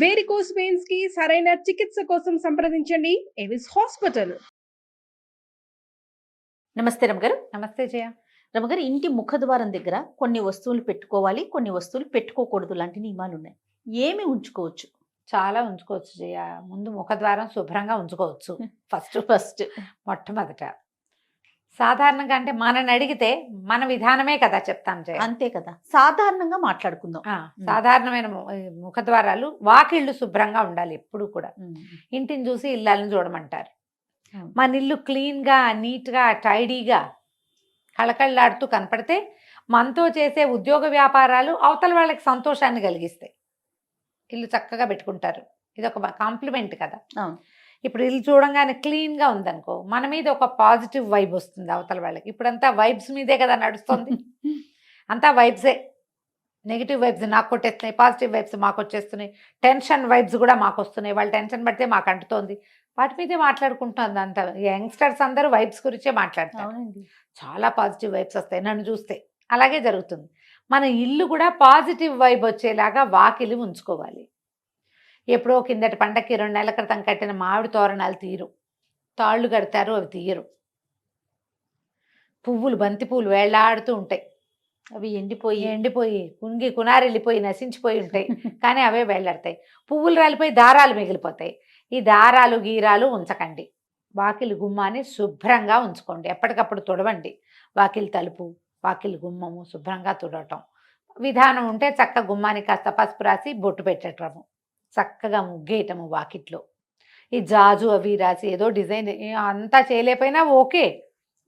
Varicose veins కి సరైన చికిత్స కోసం సంప్రదించండి ఎవిస్ హాస్పిటల్. నమస్తే రమగారు. నమస్తే జయ. రమగారు, ఇంటి ముఖద్వారం దగ్గర కొన్ని వస్తువులు పెట్టుకోవాలి, కొన్ని వస్తువులు పెట్టుకోకూడదు లాంటి నియమాలు ఉన్నాయి. ఏమి ఉంచుకోవచ్చు? చాలా ఉంచుకోవచ్చు జయ. ముందు ముఖద్వారం శుభ్రంగా ఉంచుకోవచ్చు. ఫస్ట్ మొట్టమొదట సాధారణంగా అంటే మనని అడిగితే మన విధానమే కదా చెప్తాం జయ. అంతే కదా, సాధారణంగా మాట్లాడుకుందాం. సాధారణమైన ముఖద్వారాలు, వాకిళ్ళు శుభ్రంగా ఉండాలి ఎప్పుడు కూడా. ఇంటిని చూసి ఇళ్ళని చూడమంటారు. మన ఇల్లు క్లీన్గా, నీట్గా, టైడీగా, కళకళలాడుతూ కనపడితే మనతో చేసే ఉద్యోగ వ్యాపారాలు అవతల వాళ్ళకి సంతోషాన్ని కలిగిస్తాయి. ఇల్లు చక్కగా పెట్టుకుంటారు. ఇది ఒక కాంప్లిమెంట్ కదా. ఇప్పుడు ఇల్లు చూడంగానే క్లీన్గా ఉందనుకో, మన మీద ఒక పాజిటివ్ వైబ్ వస్తుంది అవతల వాళ్ళకి. ఇప్పుడంతా వైబ్స్ మీదే కదా నడుస్తుంది. అంతా వైబ్సే. నెగిటివ్ వైబ్స్ నాకు కొట్టేస్తున్నాయి, పాజిటివ్ వైబ్స్ మాకు వచ్చేస్తున్నాయి, టెన్షన్ వైబ్స్ కూడా మాకు వస్తున్నాయి. వాళ్ళు టెన్షన్ పడితే మాకు అంటుతోంది. వాటి మీదే మాట్లాడుకుంటుంది అంత. యంగ్స్టర్స్ అందరూ వైబ్స్ గురించే మాట్లాడతారు. చాలా పాజిటివ్ వైబ్స్ వస్తాయి నన్ను చూస్తే. అలాగే జరుగుతుంది. మన ఇల్లు కూడా పాజిటివ్ వైబ్ వచ్చేలాగా వాకిలి ఉంచుకోవాలి. ఎప్పుడో కిందటి పండక్కి 2 నెలల క్రితం కట్టిన మామిడి తోరణాలు తీరు, తాళ్ళు కడతారు, అవి తీయరు. పువ్వులు, బంతి పువ్వులు వేళ్లాడుతూ ఉంటాయి. అవి ఎండిపోయి కుంగి కునారెళ్ళిపోయి నశించిపోయి ఉంటాయి. కానీ అవే వేళ్లాడతాయి. పువ్వులు రాలిపోయి దారాలు మిగిలిపోతాయి. ఈ దారాలు గీరాలు ఉంచకండి. వాకిలి గుమ్మాన్ని శుభ్రంగా ఉంచుకోండి. ఎప్పటికప్పుడు తుడవండి. వాకిలి తలుపు, వాకిలి గుమ్మము శుభ్రంగా తుడవటం. విధానం ఉంటే చక్క గుమ్మానికి కాస్త పసుపు రాసి బొట్టు పెట్టటము, చక్కగా ముగ్గేయటము వాకిట్లో. ఈ జాజు అవి రాసి ఏదో డిజైన్ అంతా చేయలేకపోయినా ఓకే,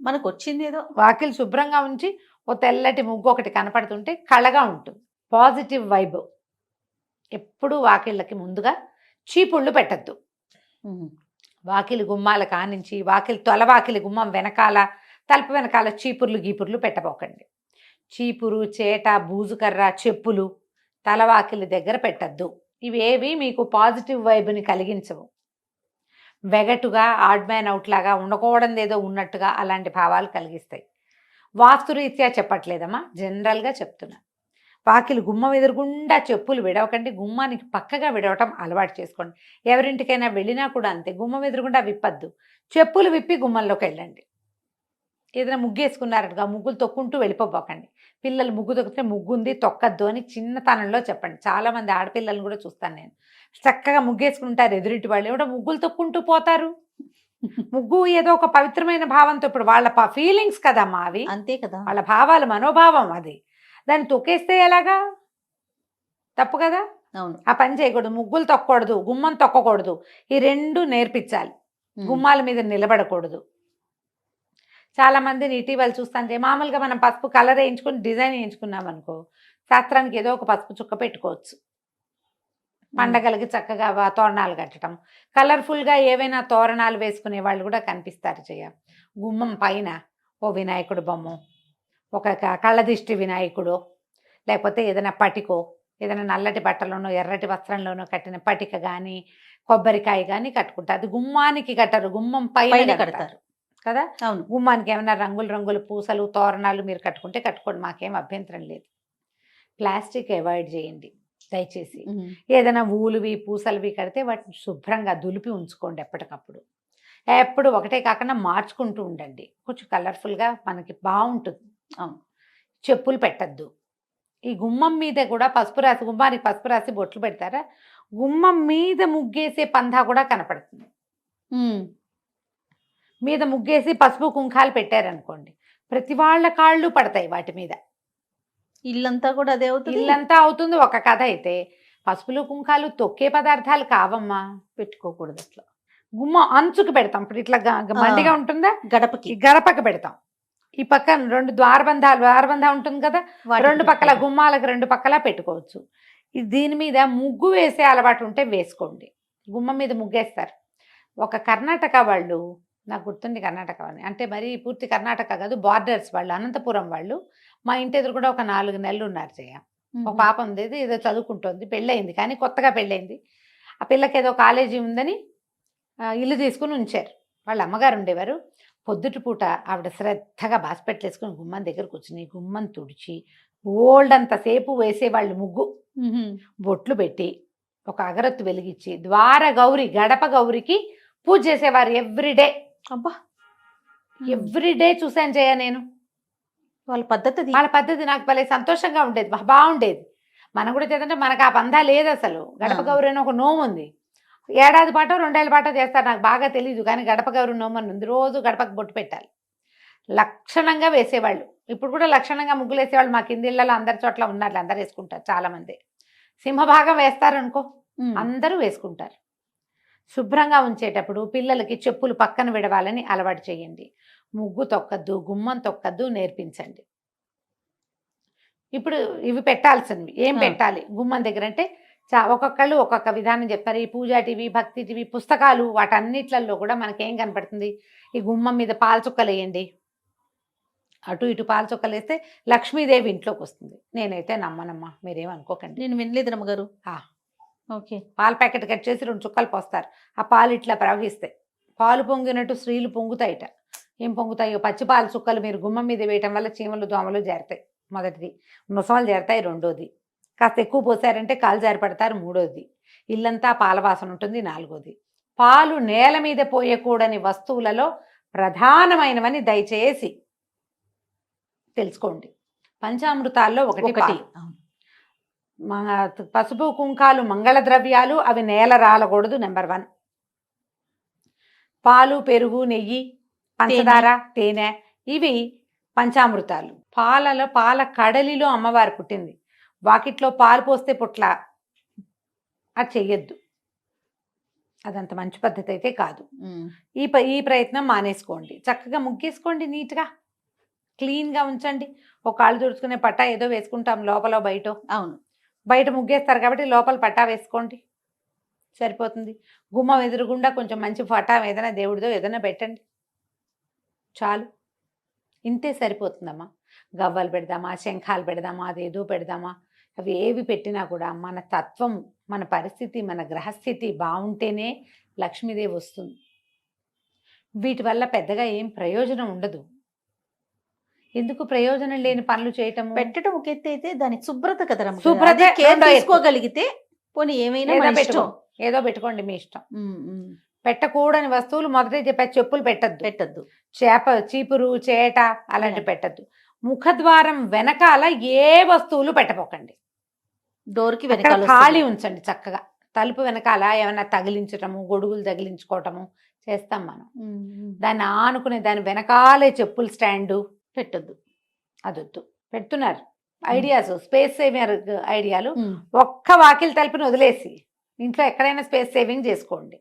మనకు వచ్చింది ఏదో. వాకిలి శుభ్రంగా ఉంచి ఓ తెల్లటి ముగ్గు ఒకటి కనపడుతుంటే కళగా ఉంటుంది. Positive vibe. ఎప్పుడు వాకిళ్ళకి ముందుగా చీపుళ్ళు పెట్టద్దు. వాకిలి గుమ్మాల కానించి తొల వాకిలి గుమ్మం వెనకాల, తలుపు వెనకాల చీపుర్లు గీపుర్లు పెట్టబోకండి. చీపురు, చేట, బూజుకర్ర, చెప్పులు తలవాకిలి దగ్గర పెట్టద్దు. ఇవేవి మీకు పాజిటివ్ వైబ్ని కలిగించవు. వెగటుగా, ఆడ్ మ్యాన్ అవుట్ లాగా, ఉండకూడదు ఏదో ఉన్నట్టుగా అలాంటి భావాలు కలిగిస్తాయి. వాస్తురీత్యా చెప్పట్లేదమ్మా, జనరల్గా చెప్తున్నా. వాకిలి గుమ్మం ఎదురుగుండా చెప్పులు విడవకండి. గుమ్మానికి పక్కగా విడవటం అలవాటు చేసుకోండి. ఎవరింటికైనా వెళ్ళినా కూడా అంతే, గుమ్మం ఎదురుగుండా విప్పద్దు. చెప్పులు విప్పి గుమ్మంలోకి వెళ్ళండి. ఏదైనా ముగ్గేసుకున్నారనుకో, ముగ్గులు తొక్కుంటూ వెళ్ళిపోబోకండి. పిల్లలు ముగ్గు తొక్కితే ముగ్గు ఉంది తొక్కద్దు అని చిన్నతనంలో చెప్పండి. చాలామంది ఆడపిల్లలను కూడా చూస్తాను నేను. చక్కగా ముగ్గేసుకుంటారు ఎదురింటి వాళ్ళు, ఏమిటో ముగ్గులు తొక్కుంటూ పోతారు. ముగ్గు ఏదో ఒక పవిత్రమైన భావంతో, ఇప్పుడు వాళ్ళ ఫీలింగ్స్ కదమ్మా అవి. అంతే కదా, వాళ్ళ భావాలు, మనోభావం అది. దాన్ని తొక్కేస్తే ఎలాగా? తప్పు కదా. అవును, ఆ పని చేయకూడదు. ముగ్గులు తొక్కకూడదు, గుమ్మం తొక్కకూడదు. ఈ 2 నేర్పించాలి. గుమ్మాల మీద నిలబడకూడదు. చాలా మందిని ఇటీవల చూస్తుంటే, మామూలుగా మనం పసుపు కలర్ వేయించుకుని డిజైన్ వేయించుకున్నాం అనుకో, శాస్త్రానికి ఏదో ఒక పసుపు చుక్క పెట్టుకోవచ్చు. పండగలకి చక్కగా తోరణాలు కట్టడం, కలర్ఫుల్గా ఏవైనా తోరణాలు వేసుకునే వాళ్ళు కూడా కనిపిస్తారు. గుమ్మం పైన ఓ వినాయకుడు బొమ్మ, ఒక కళ్ళదిష్టి వినాయకుడు, లేకపోతే ఏదైనా పటికో, ఏదైనా నల్లటి బట్టలోనో ఎర్రటి వస్త్రంలోనో కట్టిన పటిక కానీ, కొబ్బరికాయ కానీ కట్టుకుంటారు. అది గుమ్మానికి కట్టరు, గుమ్మం పైన కడతారు కదా. అవును, గుమ్మానికి ఏమైనా రంగుల పూసలు, తోరణాలు మీరు కట్టుకుంటే కట్టుకోండి, మాకేం అభ్యంతరం లేదు. ప్లాస్టిక్ అవాయిడ్ చేయండి దయచేసి. ఏదైనా ఊలువి, పూసలువి కడితే వాటిని శుభ్రంగా దులిపి ఉంచుకోండి ఎప్పటికప్పుడు. ఎప్పుడు ఒకటే కాకుండా మార్చుకుంటూ ఉండండి. కొంచెం కలర్ఫుల్గా మనకి బాగుంటుంది. చెప్పులు పెట్టద్దు. ఈ గుమ్మం మీద కూడా పసుపు రాసి, గుమ్మానికి పసుపు రాసి బొట్లు పెడతారా, గుమ్మం మీద ముగ్గేసే పందా కూడా కనపడుతుంది. మీద ముగ్గేసి పసుపు కుంకాలు పెట్టారనుకోండి, ప్రతి వాళ్ళ కాళ్ళు పడతాయి వాటి మీద. ఇల్లంతా కూడా అదే అవుతుంది. ఇల్లంతా అవుతుంది. ఒక కథ అయితే పసుపులు కుంకాలు తొక్కే పదార్థాలు కావమ్మా, పెట్టుకోకూడదు. అట్లా గుమ్మ అంచుకు పెడతాం. ఇప్పుడు ఇట్లా మండిగా ఉంటుందా, గడపకి పెడతాం. ఈ పక్కన 2 ద్వారబంధం ఉంటుంది కదా, 2 పక్కల గుమ్మాలకు 2 పక్కల పెట్టుకోవచ్చు. దీని మీద ముగ్గు వేసే అలవాటు ఉంటే వేసుకోండి. గుమ్మం మీద ముగ్గేస్తారు. ఒక కర్ణాటక వాళ్ళు, నాకు గుర్తుంది కర్ణాటక అని, అంటే మరి పూర్తి కర్ణాటక కాదు, బార్డర్స్ వాళ్ళు, అనంతపురం వాళ్ళు. మా ఇంటి ఎదురు కూడా ఒక 4 నెలలు ఉన్నారు. ఒక పాప ఉంది, ఏదో చదువుకుంటుంది, పెళ్ళయింది, కానీ కొత్తగా పెళ్ళయింది. ఆ పిల్లకి ఏదో కాలేజీ ఉందని ఇల్లు తీసుకుని ఉంచారు. వాళ్ళ అమ్మగారు ఉండేవారు. పొద్దుటిపూట ఆవిడ శ్రద్ధగా బాస్పెట్లేసుకుని గుమ్మం దగ్గర కూర్చుని గుమ్మం తుడిచి బోల్డంతసేపు వేసేవాళ్ళు ముగ్గు. బొట్లు పెట్టి ఒక అగరత్తు వెలిగించి ద్వార గౌరి గడప గౌరికి పూజ చేసేవారు ఎవ్రీడే. అబ్బా ఎవ్రీడే చూసాను జయ నేను. వాళ్ళ పద్ధతి అది. వాళ్ళ పద్ధతి నాకు భలే సంతోషంగా ఉండేది, బాగుండేది. మనం కూడా చేద్దంటే మనకు ఆ పందా లేదు అసలు. గడప గౌరి అని ఒక నోము ఉంది, ఏడాది పాటో 2 ఏళ్ళ పాటో చేస్తారు, నాకు బాగా తెలియదు. కానీ గడప గౌరి నోము అని ఉంది, రోజు గడపకు బొట్టు పెట్టాలి. లక్షణంగా వేసేవాళ్ళు. ఇప్పుడు కూడా లక్షణంగా ముగ్గులు వేసేవాళ్ళు మా కింది ఇళ్ళలో అందరి చోట్ల ఉన్నారు, అందరు వేసుకుంటారు. చాలామంది సింహభాగం వేస్తారనుకో, అందరూ వేసుకుంటారు. శుభ్రంగా ఉంచేటప్పుడు పిల్లలకి చెప్పులు పక్కన విడవాలని అలవాటు చేయండి. ముగ్గు తొక్కద్దు, గుమ్మం తొక్కద్దు నేర్పించండి. ఇప్పుడు ఇవి పెట్టాల్సినవి ఏం పెట్టాలి గుమ్మం దగ్గర అంటే ఒక్కొక్కళ్ళు ఒక్కొక్క విధానం చెప్తారు. ఈ పూజా టీవీ, భక్తి టీవీ, పుస్తకాలు వాటన్నిట్లలో కూడా మనకేం కనపడుతుంది, ఈ గుమ్మం మీద పాలచుక్కలు వేయండి. అటు ఇటు పాలచుక్కలు వేస్తే లక్ష్మీదేవి ఇంట్లోకి వస్తుంది. నేనైతే నమ్మనమ్మా, మీరేమనుకోకండి. నేను వినలేదు రమ్మగారు. ఓకే. పాల ప్యాకెట్ కట్ చేసి 2 చుక్కలు పోస్తారు, ఆ పాలు ఇట్లా ప్రవహిస్తాయి. పాలు పొంగినట్టు స్త్రీలు పొంగుతాయిట. ఏం పొంగుతాయో, పచ్చి పాల చుక్కలు మీరు గుమ్మం మీద వేయటం వల్ల చీమలు దోమలు చేరుతాయి. మొదటిది. ముసలు చేరుతాయి. రెండోది, కాస్త ఎక్కువ పోసారంటే కాలు జారి పడతారు. మూడోది, ఇల్లంతా పాల వాసన ఉంటుంది. నాలుగోది, పాలు నేల మీద పోయకూడని వస్తువులలో ప్రధానమైనవని దయచేసి తెలుసుకోండి. పంచామృతాల్లో ఒకటి పాలు. పసుపు కుంకాలు మంగళ ద్రవ్యాలు, అవి నేల రాలకూడదు. నెంబర్ 1. పాలు, పెరుగు, నెయ్యి, పంచదార, తేనె, ఇవి పంచామృతాలు. పాల కడలిలో అమ్మవారు పుట్టింది. వాకిట్లో పాలు పోస్తే పుట్ల, అది చెయ్యొద్దు. అదంత మంచి పద్ధతి అయితే కాదు. ఈ ప్రయత్నం మానేసుకోండి. చక్కగా ముగ్గేసుకోండి, నీట్గా క్లీన్గా ఉంచండి. ఒక కాళ్ళు తుడుచుకునే పట్టా ఏదో వేసుకుంటాం లోపల బయట. అవును, బయట ముగ్గేస్తారు కాబట్టి లోపల పట్టా వేసుకోండి, సరిపోతుంది. గుమ్మం ఎదురుగుండా కొంచెం మంచి పట్టా ఏదైనా దేవుడిదో ఏదైనా పెట్టండి, చాలు. ఇంతే సరిపోతుందమ్మా. గవ్వలు పెడదామా, శంఖాలు పెడదామా, అదేదో పెడదామా, అవి ఏవి పెట్టినా కూడా మన తత్వం, మన పరిస్థితి, మన గ్రహస్థితి బాగుంటేనే లక్ష్మీదేవి వస్తుంది. వీటి వల్ల పెద్దగా ఏం ప్రయోజనం ఉండదు. ఎందుకు ప్రయోజనం లేని పనులు చేయటము? పెట్టడం ఒక ఎత్తు అయితే దాని శుభ్రత కదా రమ్మగారు. శుభ్రత అది కేర్ రెండో ఎత్తు. తీసుకోగలిగితే పోనీ ఏమైనా మన ఇష్టం. ఏదో పెట్టుకోండి, మీ ఇష్టం. పెట్టకూడని వస్తువులు మొదటే చెప్పారు. చెప్పులు పెట్టద్దు, చీపురు, చేట అలాంటి పెట్టద్దు. ముఖద్వారం వెనకాల ఏ వస్తువులు పెట్టపోకండి. డోర్కి అక్కడ వెనకాల ఖాళీ ఉంచండి చక్కగా. తలుపు వెనకాల ఏమైనా తగిలించటము, గొడుగులు తగిలించుకోవటము చేస్తాం మనం. దాన్ని ఆనుకునే దాని వెనకాలే చెప్పుల స్టాండు పెట్టద్దు, అదొద్దు. పెడుతున్నారు ఐడియాస్, స్పేస్ సేవింగ్ ఐడియాలు. ఒక్క వాకిలి తలుపుని వదిలేసి ఇంట్లో ఎక్కడైనా స్పేస్ సేవింగ్ చేసుకోండి.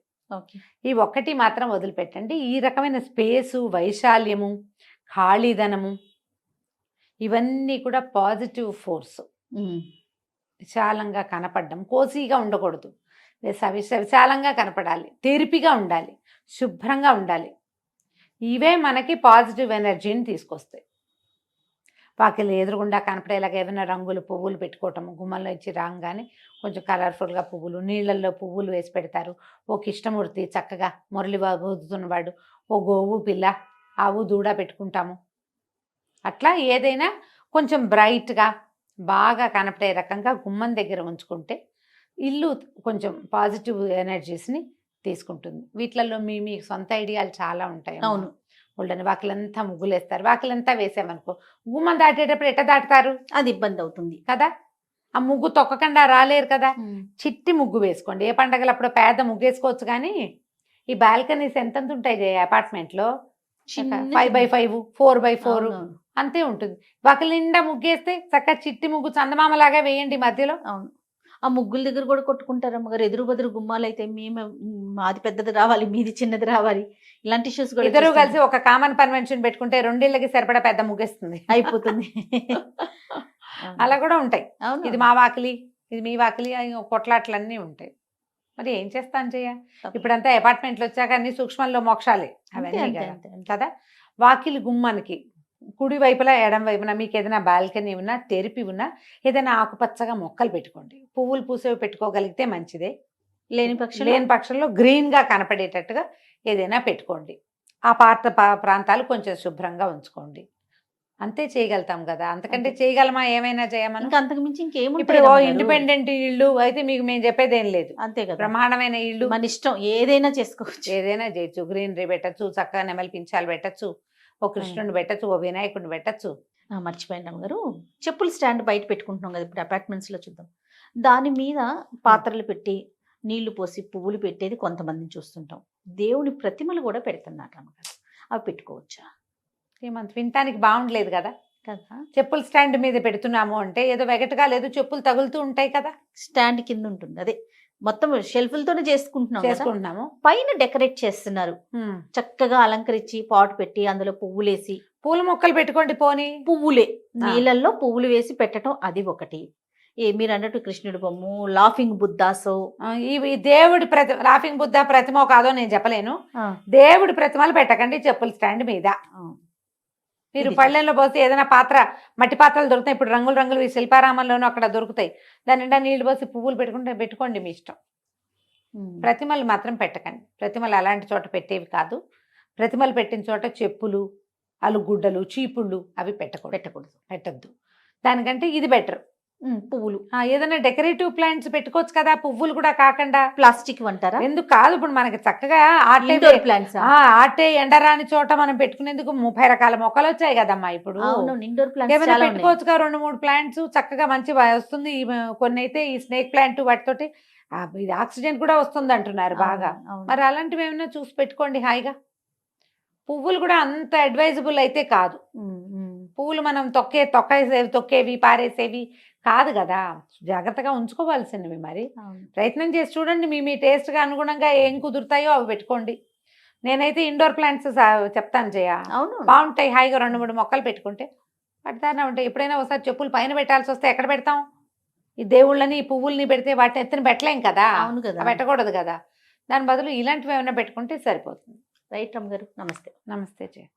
ఈ ఒక్కటి మాత్రం వదిలిపెట్టండి. ఈ రకమైన స్పేసు, వైశాల్యము, ఖాళీదనము, ఇవన్నీ కూడా పాజిటివ్ ఫోర్స్. విశాలంగా కనపడడం, కోసీగా ఉండకూడదు. విశాలంగా కనపడాలి, తెరిపిగా ఉండాలి, శుభ్రంగా ఉండాలి. ఇవే మనకి పాజిటివ్ ఎనర్జీని తీసుకొస్తాయి. వాకిలి ఎదురుగుండా కనపడేలాగా ఏమైనా రంగులు, పువ్వులు పెట్టుకోవటము. గుమ్మంలో ఇచ్చి రాగానే కొంచెం కలర్ఫుల్గా పువ్వులు, నీళ్ళల్లో పువ్వులు వేసి పెడతారు. ఓ కృష్ణమూర్తి చక్కగా మురళిబాబు ఊదుతున్నవాడు, ఓ గోవు పిల్ల, ఆవు దూడ పెట్టుకుంటాము. అట్లా ఏదైనా కొంచెం బ్రైట్గా బాగా కనపడే రకంగా గుమ్మం దగ్గర ఉంచుకుంటే ఇల్లు కొంచెం పాజిటివ్ ఎనర్జీస్ని తీసుకుంటుంది. వీటిలలో మీ సొంత ఐడియాలు చాలా ఉంటాయి. అవును, వాళ్ళని వాకిలంతా ముగ్గులేస్తారు. వాకిలంతా వేసామనుకో, గుమ్మం దాటేటప్పుడు ఎట్ట దాటుతారు? అది ఇబ్బంది అవుతుంది కదా. ఆ ముగ్గు తొక్కకుండా రాలేరు కదా. చిట్టి ముగ్గు వేసుకోండి. ఏ పండగలప్పుడు పెద్ద ముగ్గు వేసుకోవచ్చు, కానీ ఈ బాల్కనీస్ ఎంతంత ఉంటాయి అపార్ట్మెంట్లో? 5x5, 4x4 అంతే ఉంటుంది. వాకిలి నిండా ముగ్గేస్తే చక్కగా చిట్టి ముగ్గు చందమామలాగా వేయండి మధ్యలో. అవును, ఆ ముగ్గుల దగ్గర కూడా కొట్టుకుంటారు అమ్మగారు. ఎదురు బదురు గుమ్మాలు అయితే మేము మాది పెద్దది రావాలి, మీది చిన్నది రావాలి, ఇలాంటి ఇష్యూస్ కూడా. ఇద్దరు కలిసి ఒక కామన్ కన్వెన్షన్ పెట్టుకుంటే 2 ఇళ్ళకి సరిపడా పెద్ద ముగ్గేస్తుంది, అయిపోతుంది. అలా కూడా ఉంటాయి. ఇది మా వాకిలి, ఇది మీ వాకిలి, కొట్లాట్లన్నీ ఉంటాయి. మరి ఏం చేస్తాను చెయ్య? ఇప్పుడంతా అపార్ట్మెంట్లు వచ్చాక అన్ని సూక్ష్మంలో మోక్షాలే అవన్నీ కదా. వాకిలి గుమ్మానికి కుడి వైపులా ఎడం వైపున మీకు ఏదైనా బాల్కనీ ఉన్నా, తెరిపి ఉన్నా, ఏదైనా ఆకుపచ్చగా మొక్కలు పెట్టుకోండి. పువ్వులు పూసేవి పెట్టుకోగలిగితే మంచిదే. లేని పక్షంలో గ్రీన్గా కనపడేటట్టుగా ఏదైనా పెట్టుకోండి. ఆ ప్రాంతాలు కొంచెం శుభ్రంగా ఉంచుకోండి. అంతే చేయగలుగుతాం కదా, అంతకంటే అంతే. చేయగలమా, ఏమైనా చేయమని. ఇంకా అంతకు మించి ఇంకేముంటాయి ఇప్పుడు రమ్మగారు? ఇండిపెండెంట్ ఇల్లు అయితే మీకు మేము చెప్పేదేం లేదు, అంతే కదా, బ్రహ్మాండమైన ఇల్లు, మన ఇష్టం ఏదైనా చేసుకోవచ్చు. ఏదైనా చేయొచ్చు. గ్రీనరీ పెట్టచ్చు, చక్కగా నెమలి పించాలు పెట్టచ్చు, ఓ కృష్ణుని పెట్టచ్చు, ఓ వినాయకుడిని పెట్టచ్చు. మర్చిపోయింది అమ్మగారు, చెప్పుల స్టాండ్ బయట పెట్టుకుంటున్నాం కదా ఇప్పుడు అపార్ట్మెంట్స్ లో చూద్దాం, దాని మీద పాత్రలు పెట్టి నీళ్లు పోసి పువ్వులు పెట్టేది కొంతమందిని చూస్తుంటాం. దేవుని ప్రతిమలు కూడా పెడుతున్నారు అమ్మగారు, అవి పెట్టుకోవచ్చా? ఏమంత వినటానికి బాగుండలేదు కదా. కదా, చెప్పుల స్టాండ్ మీద పెడుతున్నాము అంటే ఏదో వెగటగా లేదు, చెప్పులు తగులుతూ ఉంటాయి కదా, స్టాండ్ కింద ఉంటుంది, అదే మొత్తం షెల్ఫ్లతోనే చేసుకుంటున్నాం కదా. చేసుకుంటున్నాము. పైన డెకరేట్ చేస్తున్నారు, చక్కగా అలంకరించి పాట్ పెట్టి అందులో పువ్వులేసి, పూల మొక్కలు పెట్టుకోండి పోనీ. పువ్వులే నీళ్ళల్లో పువ్వులు వేసి పెట్టడం, అది ఒకటి. మీరు అన్నట్టు కృష్ణుడి బొమ్మ, లాఫింగ్ బుద్ధాసో, ఇవి దేవుడి లాఫింగ్ బుద్ధ ప్రతిమ కాదో నేను చెప్పలేను. దేవుడి ప్రతిమలు పెట్టకండి చెప్పుల స్టాండ్ మీద. మీరు ఇది పళ్ళెంలో పోసి ఏదైనా పాత్ర, మట్టి పాత్రలు దొరుకుతాయి ఇప్పుడు, రంగులు రంగులు ఈ శిల్పారామంలోనూ అక్కడ దొరుకుతాయి, దాని నిండా నీళ్లు పోసి పువ్వులు పెట్టుకోండి మీ ఇష్టం. ప్రతిమలు మాత్రం పెట్టకండి, ప్రతిమలు అలాంటి చోట పెట్టేవి కాదు. ప్రతిమలు పెట్టిన చోట చెప్పులు, అలుగుడ్డలు, చీపుళ్ళు అవి పెట్టద్దు. దానికంటే ఇది బెటర్. పువ్వులు ఏదైనా డెకరేటివ్ ప్లాంట్స్ పెట్టుకోవచ్చు కదా, పువ్వులు కూడా కాకుండా. ప్లాస్టిక్ అంటారా? ఎందుకు కాదు, ఇప్పుడు మనకి చక్కగా ఇండోర్ ప్లాంట్స్, ఆటే ఎండరాని చోట మనం పెట్టుకునేందుకు 30 రకాల మొక్కలు వచ్చాయి కదమ్మా ఇప్పుడు. ఇండోర్ ఏమైనా ప్లాంట్స్ పెట్టుకోవచ్చుగా 2-3 ప్లాంట్స్ చక్కగా మంచి వస్తుంది. కొన్ని అయితే ఈ స్నేక్ ప్లాంట్ వాటితోటి ఇది ఆక్సిజన్ కూడా వస్తుంది అంటున్నారు బాగా. మరి అలాంటివి ఏమైనా చూసి పెట్టుకోండి హాయిగా. పువ్వులు కూడా అంత అడ్వైజబుల్ అయితే కాదు. పువ్వులు మనం తొక్కేవి పారేసేవి కాదు కదా, జాగ్రత్తగా ఉంచుకోవాల్సినవి. మరి ప్రయత్నం చేసి చూడండి, మీ టేస్ట్గా అనుగుణంగా ఏం కుదురుతాయో అవి పెట్టుకోండి. నేనైతే ఇండోర్ ప్లాంట్స్ చెప్తాను జయ, బాగుంటాయి. హాయిగా 2-3 మొక్కలు పెట్టుకుంటే పడతానే ఉంటాయి. ఎప్పుడైనా ఒకసారి చెప్పులు పైన పెట్టాల్సి వస్తే ఎక్కడ పెడతాం? ఈ దేవుళ్ళని, ఈ పువ్వుల్ని పెడితే వాటిని ఎత్తున పెట్టలేం కదా, పెట్టకూడదు కదా. దాని బదులు ఇలాంటివి ఏమైనా పెట్టుకుంటే సరిపోతుంది. రైట్ అమ్మగారు, నమస్తే. నమస్తే జయ.